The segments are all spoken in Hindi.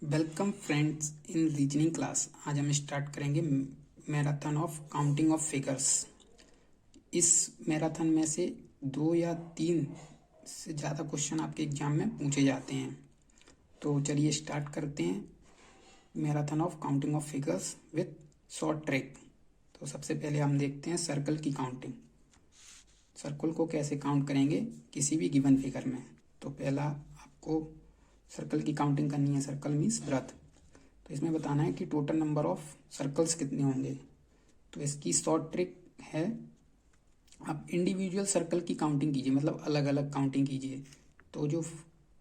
वेलकम फ्रेंड्स इन रीजनिंग क्लास। आज हम स्टार्ट करेंगे marathon of counting of figures. इस मैराथन में से 2 या 3 से ज़्यादा क्वेश्चन आपके एग्जाम में पूछे जाते हैं। तो चलिए स्टार्ट करते हैं marathon of counting of figures with short trick. तो सबसे पहले हम देखते हैं सर्कल की काउंटिंग। सर्कल को कैसे काउंट करेंगे किसी भी गिवन फिगर में। तो पहला आपको सर्कल की काउंटिंग करनी है। सर्कल मीन्स वृत्त। तो इसमें बताना है कि टोटल नंबर ऑफ सर्कल्स कितने होंगे। तो इसकी शॉर्ट ट्रिक है, आप इंडिविजुअल सर्कल की काउंटिंग कीजिए, मतलब अलग अलग काउंटिंग कीजिए। तो जो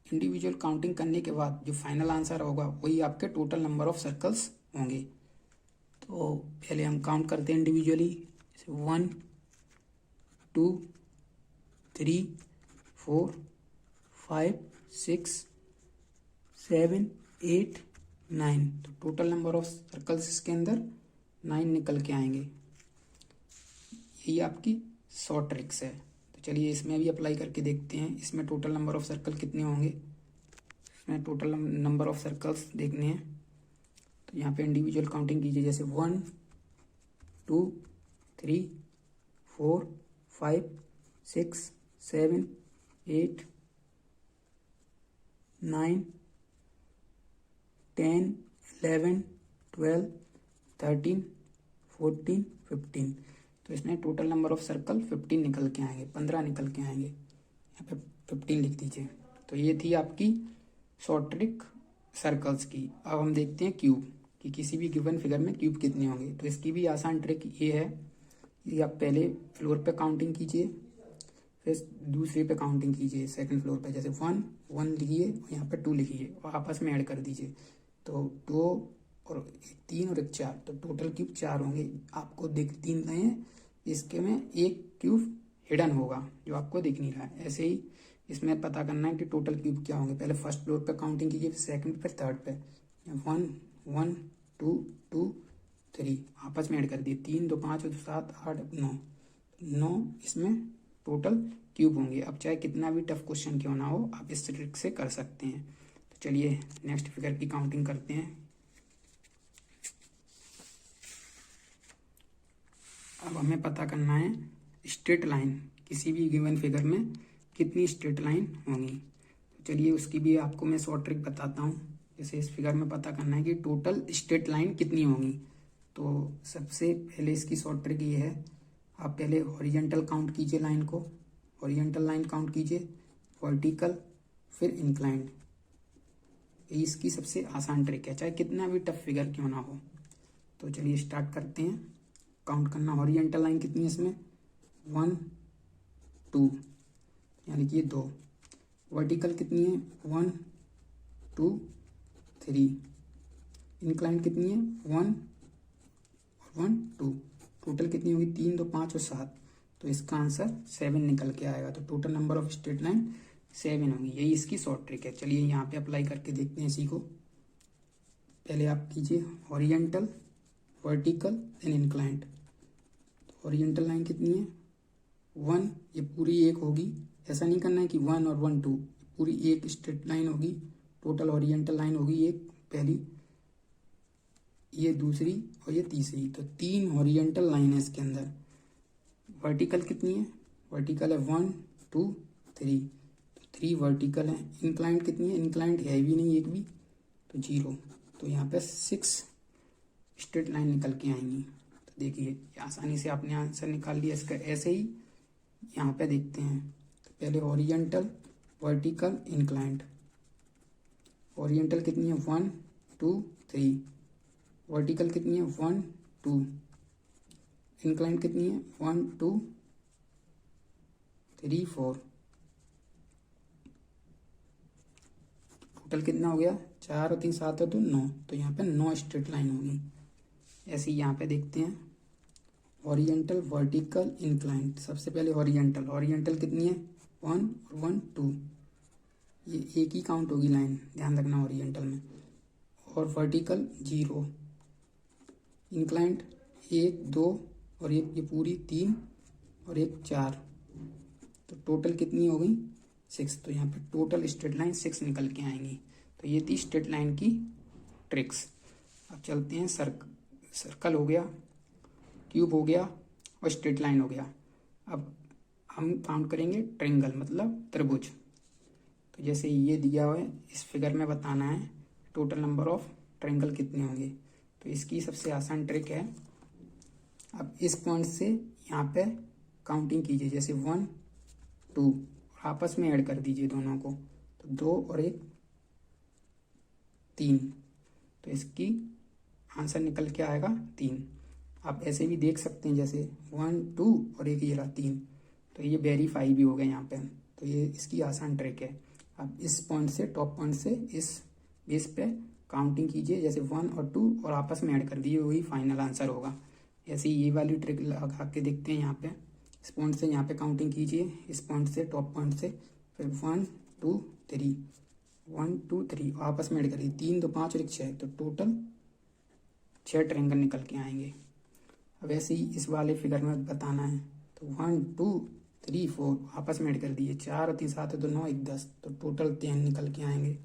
इंडिविजुअल काउंटिंग करने के बाद जो फाइनल आंसर होगा वही आपके टोटल नंबर ऑफ सर्कल्स होंगे। तो पहले हम काउंट करते हैं इंडिविजुअली। 1 2 3 4 5 6 7 8 9। तो टोटल नंबर ऑफ सर्कल्स इसके अंदर 9 निकल के आएंगे। यही आपकी शॉर्ट ट्रिक्स है। तो चलिए इसमें भी अप्लाई करके देखते हैं। इसमें टोटल नंबर ऑफ सर्कल कितने होंगे। इसमें टोटल नंबर ऑफ सर्कल्स देखने हैं। तो यहाँ पे इंडिविजुअल काउंटिंग कीजिए, जैसे 1 2 3 4 5 6 7 8 9 10 11 12 13 14 15। तो इसमें टोटल नंबर ऑफ सर्कल 15 निकल के आएंगे, 15 निकल के आएंगे। यहाँ पे 15 लिख दीजिए। तो ये थी आपकी शॉर्ट ट्रिक सर्कल्स की। अब हम देखते हैं क्यूब कि किसी भी गिवन फिगर में क्यूब कितने होंगे। तो इसकी भी आसान ट्रिक ये है कि आप पहले फ्लोर पे काउंटिंग कीजिए, फिर दूसरे पे काउंटिंग कीजिए सेकंड फ्लोर पे। जैसे 1 1 लिखिए और यहाँ पे 2 लिखिए और आपस में ऐड कर दीजिए। तो 2 और 3 और 1 4। तो टोटल क्यूब 4 होंगे। आपको दिख 3 रहे हैं, इसके में एक क्यूब हिडन होगा जो आपको दिख नहीं रहा है। ऐसे ही इसमें पता करना है कि टोटल क्यूब क्या होंगे। पहले फर्स्ट फ्लोर पे काउंटिंग कीजिए, फिर सेकंड पे, थर्ड पे। 1 1 2 2 3 आपस में ऐड कर दिए। 3 2 5 2 7 8 9 9 इसमें टोटल क्यूब होंगे। अब चाहे कितना भी टफ क्वेश्चन क्यों ना हो, आप इस ट्रिक से कर सकते हैं। तो चलिए नेक्स्ट फिगर की काउंटिंग करते हैं। अब हमें पता करना है स्ट्रेट लाइन, किसी भी गिवन फिगर में कितनी स्ट्रेट लाइन होंगी। तो चलिए उसकी भी आपको मैं शॉर्ट ट्रिक बताता हूँ। जैसे इस फिगर में पता करना है कि टोटल स्ट्रेट लाइन कितनी होंगी। तो सबसे पहले इसकी शॉर्ट ट्रिक ये है, आप पहले हॉरिजॉन्टल काउंट कीजिए लाइन को, हॉरिजॉन्टल लाइन काउंट कीजिए, वर्टिकल, फिर इंक्लाइंड। ये इसकी सबसे आसान ट्रिक है, चाहे कितना भी टफ फिगर क्यों ना हो। तो चलिए स्टार्ट करते हैं काउंट करना। हॉरिजॉन्टल लाइन कितनी है इसमें, 1 2, यहाँ लिखिए 2। वर्टिकल कितनी है, 1 2 3। इंक्लाइंड कितनी है, 1 और 1 2। टोटल कितनी होगी, 3 2 5 और 7। तो इसका आंसर 7 निकल के आएगा। तो total number of straight line 7 होगी। यही इसकी शॉर्ट ट्रिक है। चलिए यहाँ पे अप्लाई करके देखते हैं इसी को। पहले आप कीजिए horizontal, vertical, then inclined. Horizontal line कितनी है, 1। ये पूरी एक होगी, ऐसा नहीं करना है कि 1 और 1 2, पूरी एक स्ट्रेट लाइन होगी। टोटल हॉरिजॉन्टल लाइन होगी एक, पहली, ये दूसरी और ये तीसरी। तो 3 हॉरिजॉन्टल लाइन है इसके अंदर। वर्टिकल कितनी है, वर्टिकल है 1 2 3। तो 3 वर्टिकल है। इंक्लाइंड कितनी है, इंक्लाइंड है भी नहीं एक भी, तो 0। तो यहाँ पे 6 स्ट्रेट लाइन निकल के आएंगी। तो देखिए आसानी से आपने आंसर निकाल लिया इसका। ऐसे ही यहाँ पे देखते हैं। तो पहले हॉरिजॉन्टल, वर्टिकल, इंक्लाइंड। हॉरिजॉन्टल कितनी है, 1 2 3। वर्टिकल कितनी है, 1 2। इंक्लाइंड कितनी है, 1 2 3 4। टोटल कितना हो गया, 4 और 3 7 और 2 9। तो यहाँ पे 9 स्ट्रेट लाइन होगी। ऐसे ही यहाँ पे देखते हैं हॉरिजॉन्टल, वर्टिकल, इंक्लाइंड। सबसे पहले हॉरिजॉन्टल, हॉरिजॉन्टल कितनी है, 1 और 1 2। ये एक ही काउंट होगी लाइन, ध्यान रखना हॉरिजॉन्टल में। और वर्टिकल 0। इंक्लाइंड 1 2 और एक, ये पूरी 3 और एक 4। तो टोटल कितनी हो गई, 6। तो यहाँ पे टोटल स्ट्रेट लाइन 6 निकल के आएंगी। तो ये थी स्ट्रेट लाइन की ट्रिक्स। अब चलते हैं, सर्कल हो गया, क्यूब हो गया और स्ट्रेट लाइन हो गया। अब हम काउंट करेंगे ट्रायंगल मतलब त्रिभुज। तो जैसे ये दिया हुआ है, इस फिगर में बताना है टोटल नंबर ऑफ ट्रायंगल कितने होंगे। तो इसकी सबसे आसान ट्रिक है, अब इस पॉइंट से यहाँ पे काउंटिंग कीजिए, जैसे 1 2 आपस में ऐड कर दीजिए दोनों को, तो 2 और 1 3। तो इसकी आंसर निकल के आएगा 3। आप ऐसे भी देख सकते हैं, जैसे 1 2 और एक ये रहा 3, तो ये वेरीफाई भी हो गया यहाँ पे। तो ये इसकी आसान ट्रिक है। अब इस पॉइंट से, टॉप पॉइंट से इस बेस पे काउंटिंग कीजिए, जैसे 1 और 2 और आपस में ऐड कर दीजिए, वही फाइनल आंसर होगा। ऐसे ही ये वाली ट्रिक लगा के देखते हैं। यहाँ पे इस पॉइंट से यहाँ पे काउंटिंग कीजिए, इस पॉइंट से, टॉप पॉइंट से, फिर 1 2 3 1 2 3 आपस में ऐड करिए, 3 2 5 और 1 6, तो टोटल 6 ट्रायंगल निकल के आएंगे। अब ऐसे ही इस वाले फिगर में बताना है, तो 1 2 3 4 आपस में ऐड कर दिए, 4 और 3 7 तो 9 1 10, तो टोटल 10 निकल के आएंगे।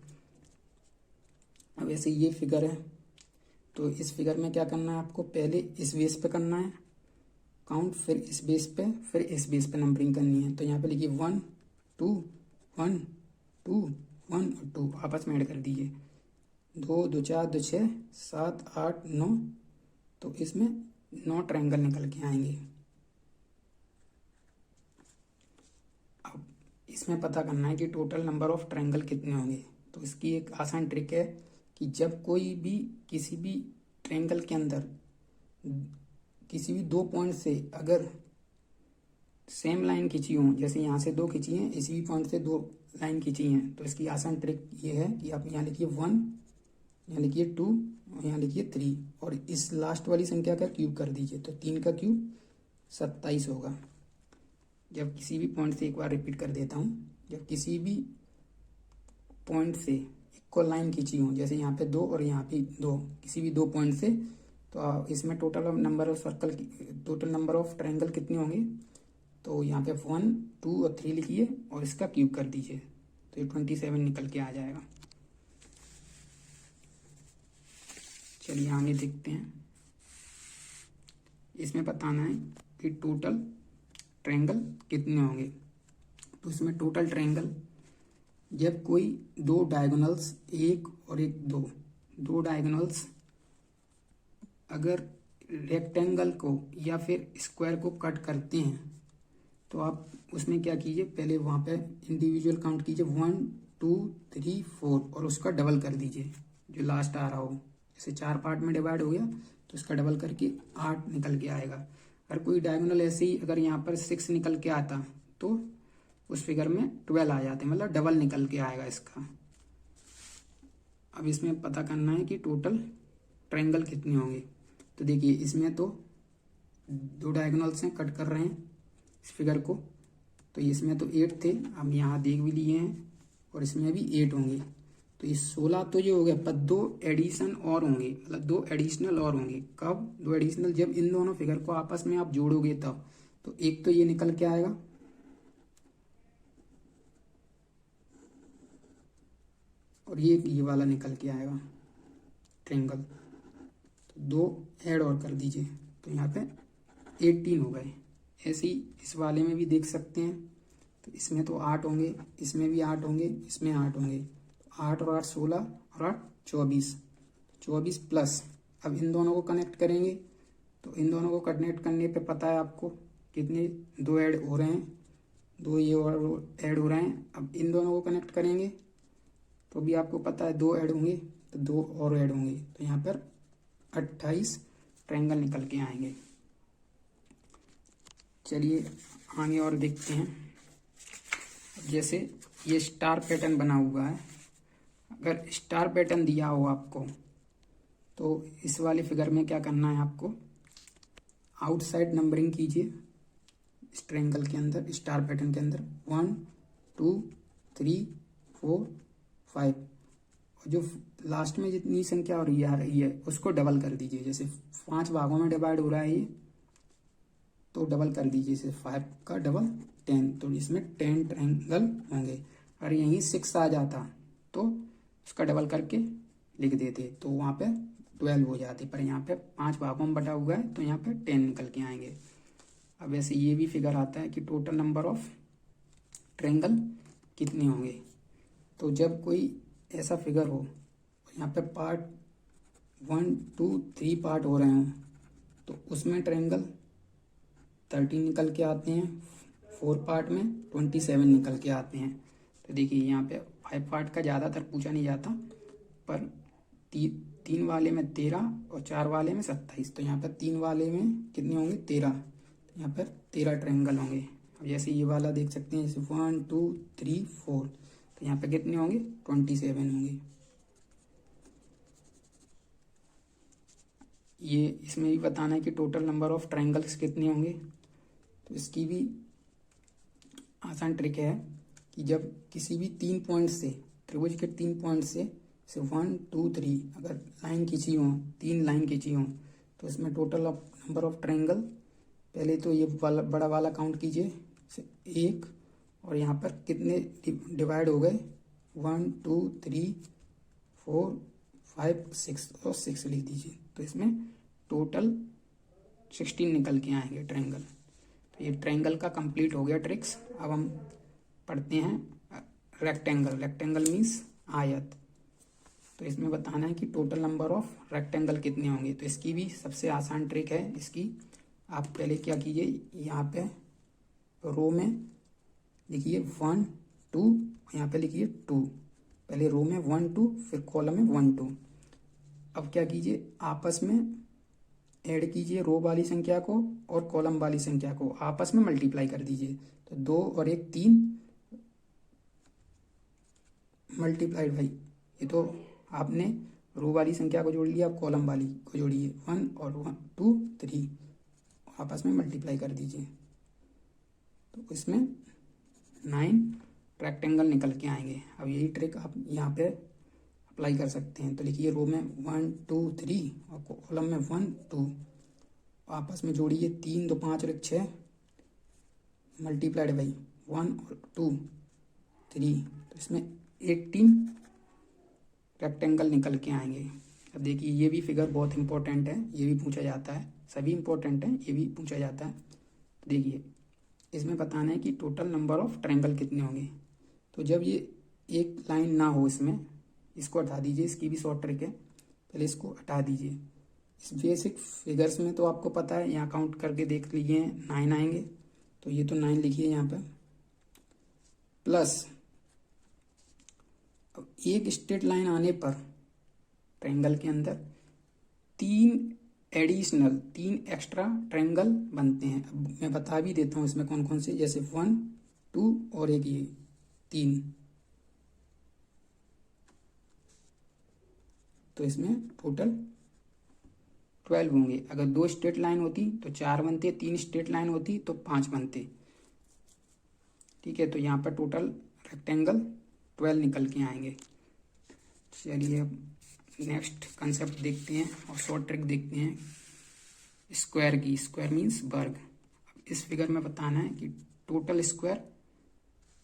अब ऐसे ये फिगर है, तो इस फिगर में क्या करना है आपको, पहले इस बेस पे करना है काउंट, फिर इस बेस पे, फिर इस बेस पे नंबरिंग करनी है। तो यहाँ पे लिखिए 1 2 1 2 1 और 2 आपस में ऐड कर दीजिए, 2 2 4 2 6 7 8 9, तो इसमें 9 ट्रायंगल निकल के आएंगे। अब इसमें पता करना है कि टोटल नंबर ऑफ ट्रायंगल कितने होंगे। तो इसकी एक आसान ट्रिक है कि जब कोई भी किसी भी ट्रायंगल के अंदर किसी भी 2 पॉइंट से अगर सेम लाइन खींची हो, जैसे यहाँ से 2 खींची हैं, इसी भी पॉइंट से 2 लाइन खींची हैं, तो इसकी आसान ट्रिक ये है कि आप यहाँ लिखिए 1, यहाँ लिखिए 2 और यहाँ लिखिए 3 और इस लास्ट वाली संख्या का क्यूब कर दीजिए, तो 3 का क्यूब 27 होगा। जब किसी भी पॉइंट से, एक बार रिपीट कर देता हूँ, जब किसी भी पॉइंट से इक्वल लाइन खींची हो, जैसे यहाँ पे 2 और यहाँ पे 2, किसी भी 2 पॉइंट से, तो इसमें total number of circle, total number of triangle कितने होंगे, तो यहाँ पे 1 2 और 3 लिखिए और इसका क्यूब कर दीजिए, तो ये 27 निकल के आ जाएगा। चलिए आगे देखते हैं। इसमें बताना है कि टोटल ट्रायंगल कितने होंगे। तो इसमें टोटल ट्रायंगल, जब कोई 2 डायगोनल्स, 1 और 1 2 डायगोनल्स अगर रेक्टेंगल को या फिर स्क्वायर को कट करते हैं, तो आप उसमें क्या कीजिए, पहले वहाँ पे इंडिविजुअल काउंट कीजिए 1 2 3 4 और उसका डबल कर दीजिए जो लास्ट आ रहा हो। जैसे 4 पार्ट में डिवाइड हो गया तो उसका डबल करके 8 निकल के आएगा। अगर कोई डायगोनल ऐसे ही अगर यहाँ पर 6 निकल के आता तो उस फिगर में 12 आ जाते, मतलब डबल निकल के आएगा इसका। अब इसमें पता करना है कि टोटल ट्रायंगल कितने होंगे। तो देखिए इसमें तो 2 डायगोनल्स हैं, कट कर रहे हैं इस फिगर को, तो इसमें तो 8 थे, अब यहाँ देख भी लिए हैं, और इसमें भी 8 होंगे, तो ये 16 तो ये हो गया, पर 2 एडिशन और होंगे, मतलब 2 एडिशनल और होंगे। कब 2 एडिशनल, जब इन दोनों फिगर को आपस में आप जोड़ोगे तब। तो एक तो ये निकल के आएगा, और ये वाला निकल के आएगा ट्रायंगल, तो 2 ऐड और कर दीजिए, तो यहाँ पे 18 हो गए। ऐसे ही इस वाले में भी देख सकते हैं, तो इसमें तो 8 होंगे, इसमें भी 8 होंगे, इसमें 8 होंगे, 8 और 8 16 और 8 24, 24 प्लस, अब इन दोनों को कनेक्ट करेंगे, तो इन दोनों को कनेक्ट करने पे पता है आपको कितने 2 ऐड हो रहे हैं, 2 ये और ऐड हो रहे हैं। अब इन दोनों को कनेक्ट करेंगे तो भी आपको पता है 2 ऐड होंगे, तो 2 और ऐड होंगे, तो यहाँ पर 28 ट्रायंगल निकल के आएंगे। चलिए आगे और देखते हैं। जैसे ये स्टार पैटर्न बना हुआ है, अगर स्टार पैटर्न दिया हो आपको, तो इस वाले फिगर में क्या करना है आपको, आउटसाइड नंबरिंग कीजिए इस ट्रायंगल के अंदर, स्टार पैटर्न के अंदर 1 2 3 4 5, और जो लास्ट में जितनी संख्या और आ रही है उसको डबल कर दीजिए। जैसे 5 भागों में डिवाइड हो रहा है ये, तो डबल कर दीजिए, जैसे 5 का डबल 10, तो इसमें 10 ट्रायंगल होंगे। और यहीं 6 आ जाता तो उसका डबल करके लिख देते तो वहाँ पे 12 हो जाते, पर यहाँ पे 5 भागों में बटा हुआ है तो यहाँ पे 10 निकल के आएंगे। अब ऐसे ये भी फिगर आता है कि टोटल नंबर ऑफ ट्रायंगल कितने होंगे। तो जब कोई ऐसा फिगर हो यहाँ पे पार्ट 1 2 3 पार्ट हो रहे हों तो उसमें ट्रायंगल 13 निकल के आते हैं, 4 पार्ट में 27 निकल के आते हैं। तो देखिए यहाँ पे 5 पार्ट का ज़्यादातर पूछा नहीं जाता, पर 3 वाले में 13 और 4 वाले में 27। तो यहाँ पर 3 वाले में कितने होंगे 13, तो यहाँ पर 13 ट्रायंगल होंगे। अब जैसे ये वाला देख सकते हैं, जैसे 1 2 3 4, तो यहाँ पे कितने होंगे 27 होंगे। ये इसमें भी बताना है कि टोटल नंबर ऑफ ट्रायंगल्स कितने होंगे। तो इसकी भी आसान ट्रिक है कि जब किसी भी 3 पॉइंट से, त्रिभुज के 3 पॉइंट से 1 2 3 अगर लाइन खींची हो, 3 लाइन खींची हो, तो इसमें टोटल नंबर ऑफ ट्रायंगल, पहले तो ये बड़ा वाला काउंट कीजिए 1, और यहाँ पर कितने डिवाइड हो गए 1 2 3 4 5 6 और 6 लिख दीजिए। तो इसमें टोटल 16 निकल के आएंगे ट्रायंगल। तो ये ट्रायंगल का कंप्लीट हो गया ट्रिक्स। अब हम पढ़ते हैं रेक्टेंगल। रेक्टेंगल मीन्स आयत। तो इसमें बताना है कि टोटल नंबर ऑफ रेक्टेंगल कितने होंगे। तो इसकी भी सबसे आसान ट्रिक है इसकी। आप पहले क्या कीजिए, यहाँ पे रो में लिखिए 1 2, यहाँ पे लिखिए 2। पहले रो में 1 2, फिर कॉलम में 1 2। अब क्या कीजिए, आपस में ऐड कीजिए रो वाली संख्या को और कॉलम वाली संख्या को, आपस में मल्टीप्लाई कर दीजिए। तो 2 और 1 3 मल्टीप्लाइड भाई, ये तो आपने रो वाली संख्या को जोड़ लिया, अब कॉलम वाली को जोड़िए, 1 और 1 2 3 आपस में मल्टीप्लाई कर दीजिए। तो इसमें 9 रेक्टेंगल निकल के आएंगे। अब यही ट्रिक आप यहाँ पे अप्लाई कर सकते हैं। तो लिखिए रो में 1 2 3 और कॉलम में 1 2 आपस में जोड़िए, 3 2 5 और 6 मल्टीप्लाइड बाई 1 और 2 3। तो इसमें 18 रेक्टेंगल निकल के आएंगे। अब देखिए ये भी फिगर बहुत इंपॉर्टेंट है, ये भी पूछा जाता है, सभी इंपॉर्टेंट है, ये भी पूछा जाता है। तो देखिए इसमें बताना है कि टोटल नंबर ऑफ ट्रायंगल कितने होंगे। तो जब ये एक लाइन ना हो, इसमें इसको हटा दीजिए, इसकी भी शॉर्ट ट्रिक है, पहले इसको हटा दीजिए। इस बेसिक फिगर्स में तो आपको पता है, यहाँ काउंट करके देख लीजिए 9 आएंगे। तो ये तो 9 लिखिए यहाँ पे, प्लस अब एक स्ट्रेट लाइन आने पर ट्रायंगल के अंदर 3 एक्स्ट्रा ट्रायंगल बनते हैं। अब मैं बता भी देता हूँ इसमें कौन कौन से, जैसे 1 2 और एक ये 3। तो इसमें टोटल 12 होंगे। अगर 2 स्ट्रेट लाइन होती तो 4 बनते, 3 स्ट्रेट लाइन होती तो 5 बनते। ठीक है, तो यहाँ पर टोटल रेक्टेंगल 12 निकल के आएंगे। चलिए अब नेक्स्ट कंसेप्ट देखते हैं और शॉर्ट ट्रिक देखते हैं स्क्वायर की। स्क्वायर मीन्स वर्ग। इस फिगर में बताना है कि टोटल स्क्वायर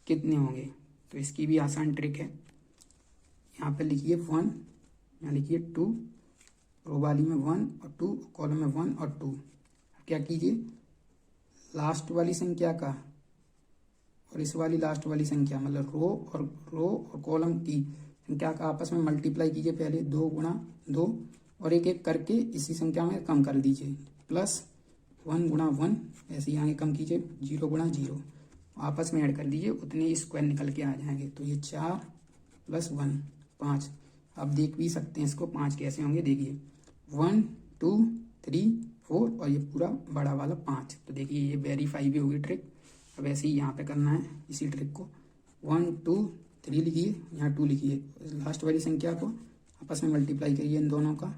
कितने होंगे। तो इसकी भी आसान ट्रिक है। यहाँ पे लिखिए 1, यहाँ लिखिए 2, रो वाली में 1 और 2, कॉलम में 1 और 2। क्या कीजिए, लास्ट वाली संख्या का और इस वाली लास्ट वाली संख्या, मतलब रो और कॉलम की संख्या का आपस में मल्टीप्लाई कीजिए। पहले 2 गुणा 2 और एक एक करके इसी संख्या में कम कर दीजिए, प्लस 1 गुणा 1 ऐसे ही आगे कम कीजिए, 0 गुणा 0 आपस में ऐड कर दीजिए, उतने ही स्क्वायर निकल के आ जाएंगे। तो ये 4 प्लस 1 5। आप देख भी सकते हैं इसको 5 कैसे होंगे। देखिए 1 2 3 4 और ये पूरा बड़ा वाला 5। तो देखिए ये वेरीफाई भी होगी ट्रिक। अब ऐसे ही यहाँ पे करना है इसी ट्रिक को। 1 2 3 लिखिए, यहाँ 2 लिखिए, लास्ट वाली संख्या को आपस में मल्टीप्लाई करिए इन दोनों का।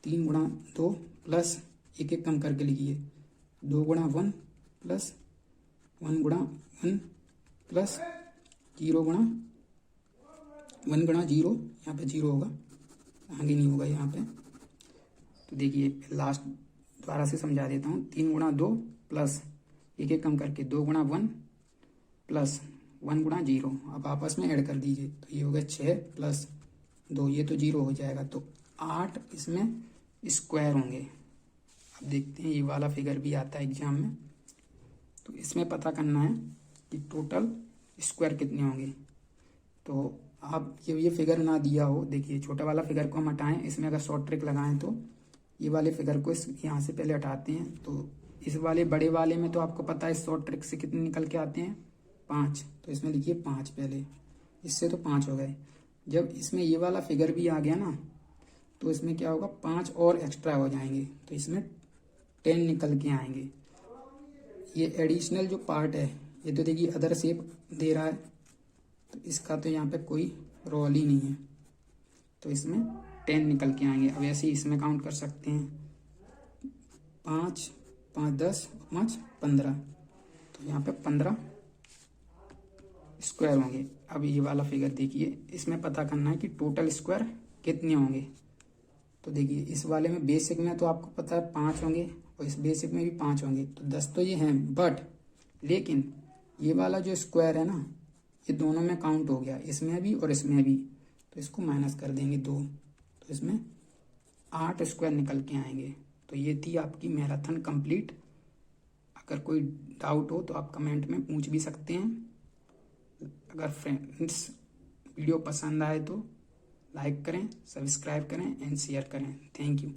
3 गुणा 2 प्लस एक एक कम करके लिखिए, 2 गुणा 1 प्लस 1 गुणा 1 प्लस 0 गुणा 1 गुणा 0, यहाँ पे 0 होगा, आगे नहीं होगा यहाँ पे। तो देखिए लास्ट दोबारा से समझा देता हूँ। 3 गुणा 2 प्लस एक एक कम करके 2 गुणा 1 प्लस 1 गुणा 0। अब आपस में ऐड कर दीजिए। तो ये हो गया 6 प्लस 2, ये तो 0 हो जाएगा, तो 8 इसमें स्क्वायर होंगे। अब देखते हैं, ये वाला फिगर भी आता है एग्जाम में, तो इसमें पता करना है कि टोटल स्क्वायर कितने होंगे। तो आप ये फिगर ना दिया हो, देखिए छोटा वाला फिगर को हम हटाएं, इसमें अगर शॉर्ट ट्रिक लगाएं तो ये वाले फिगर को इस यहाँ से पहले हटाते हैं, तो इस वाले बड़े वाले में तो आपको पता है शॉर्ट ट्रिक से कितने निकल के आते हैं, 5, तो इसमें लिखिए 5 पहले, इससे तो 5 हो गए। जब इसमें ये वाला फिगर भी आ गया ना, तो इसमें क्या होगा, 5 और एक्स्ट्रा हो जाएंगे, तो इसमें 10 निकल के आएंगे। ये एडिशनल जो पार्ट है, ये तो देखिए अदर शेप दे रहा है, तो इसका तो यहाँ पे कोई रोल ही नहीं है, तो इसमें 10 निकल के आएंगे। अब ऐसे ही इसमें काउंट कर सकते हैं, 5, 5, 10, 5, 15, तो यहाँ पे 15 स्क्वायर होंगे। अब ये वाला फिगर देखिए, इसमें पता करना है कि टोटल स्क्वायर कितने होंगे। तो देखिए इस वाले में बेसिक में तो आपको पता है 5 होंगे, और इस बेसिक में भी 5 होंगे, तो 10 तो ये हैं, बट लेकिन ये वाला जो स्क्वायर है ना, ये दोनों में काउंट हो गया, इसमें भी और इसमें भी, तो इसको माइनस कर देंगे 2, तो इसमें 8 स्क्वायर निकल के आएंगे। तो ये थी आपकी मैराथन कंप्लीट। अगर कोई डाउट हो तो आप कमेंट में पूछ भी सकते हैं। अगर फ्रेंड्स वीडियो पसंद आए तो लाइक करें, सब्सक्राइब करें एंड शेयर करें। Thank you.